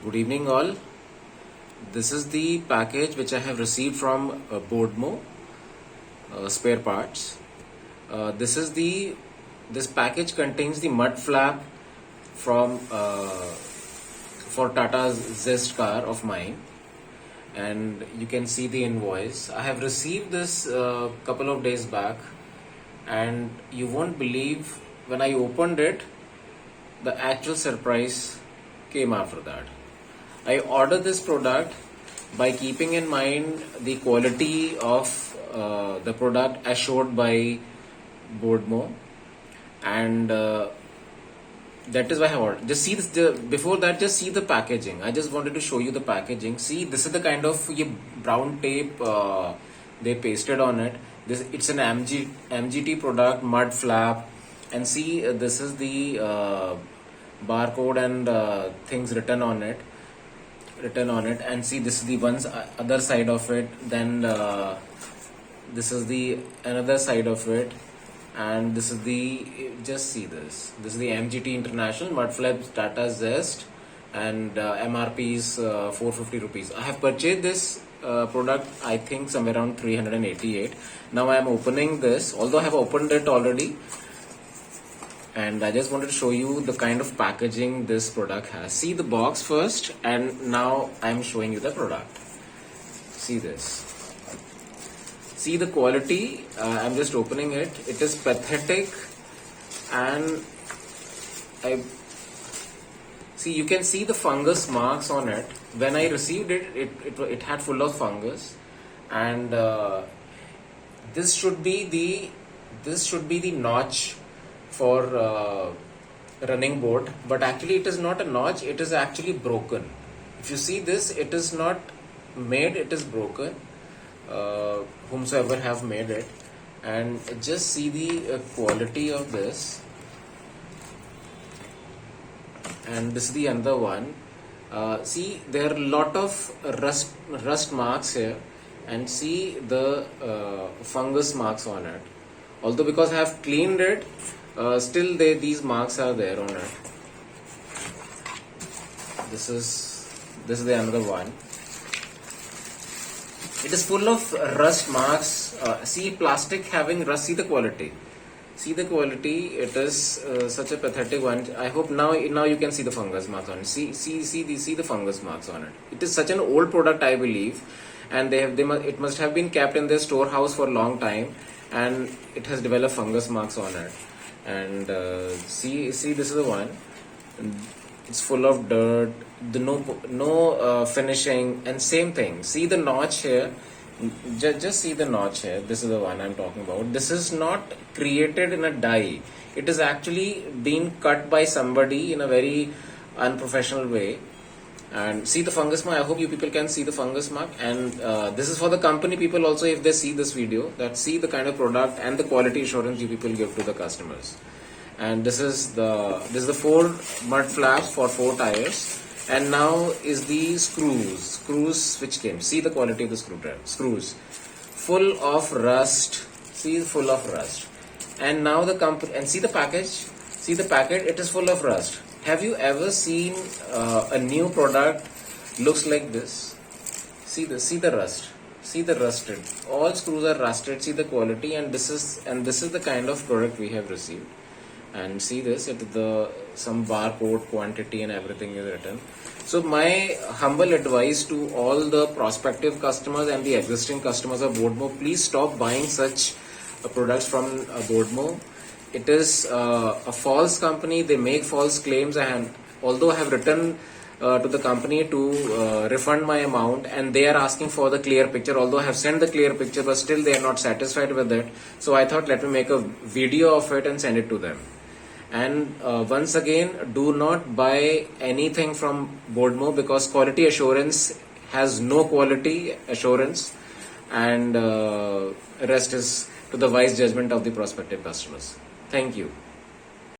Good evening, all. This is the package which I have received from Boardmo spare parts. This package contains the mud flap from for Tata's Zest car of mine, and you can see the invoice. I have received this couple of days back, and you won't believe when I opened it, the actual surprise came after that. I ordered this product by keeping in mind the quality of the product assured by Boardmo, and that is why I have ordered. Just see this. Before that, just see the packaging. I just wanted to show you the packaging. See, this is the kind of brown tape they pasted on it. It's an MGT product, mud flap, and see this is the barcode and things written on it, and see this is the other side of it. Then this is the another side of it, and this is the, just see this is the MGT International mud flap Tata Zest, and MRP is 450 rupees. I have purchased this product, I think somewhere around 388. Now I am opening this, although I have opened it already, and I just wanted to show you the kind of packaging this product has. See the box first, and now I'm showing you the product. See this. See the quality. I'm just opening it. It is pathetic, and you can see the fungus marks on it. When I received it, it had full of fungus, and this should be the notch for running board, but actually it is not a notch, it is actually broken. If you see this, it is not made, it is broken, whomsoever have made it. And just see the quality of this, and this is the another one. See, there are a lot of rust marks here, and see the fungus marks on it. Although because I have cleaned it, still these marks are there on it. This is the another one. It is full of rust marks. See plastic having rust. See the quality. See the quality. It is such a pathetic one. I hope now you can see the fungus marks on it. See the fungus marks on it. It is such an old product, I believe, and it must have been kept in their storehouse for a long time, and it has developed fungus marks on it. And see this is the one. It's full of dirt, no finishing, and same thing. See the notch here. Just see the notch here. This is the one I'm talking about. This is not created in a die. It is actually being cut by somebody in a very unprofessional way. And see the fungus mark. I hope you people can see the fungus mark. And this is for the company people also, if they see this video, that see the kind of product and the quality assurance you people give to the customers. And this is the 4 mud flaps for 4 tires. And now is the screws which came. See the quality of the screws, full of rust. See, full of rust. And now the company, and see the package. See the packet. It is full of rust. Have you ever seen a new product looks like this? See the rust. See the rusted. All screws are rusted. See the quality, and this is the kind of product we have received. And see this, some barcode, quantity, and everything is written. So my humble advice to all the prospective customers and the existing customers of Boardmo: please stop buying such products from Boardmo. It is a false company. They make false claims, and although I have written to the company to refund my amount, and they are asking for the clear picture, although I have sent the clear picture, but still they are not satisfied with it. So I thought, let me make a video of it and send it to them. And once again, do not buy anything from Boardmo, because quality assurance has no quality assurance, and rest is to the wise judgment of the prospective customers. Thank you.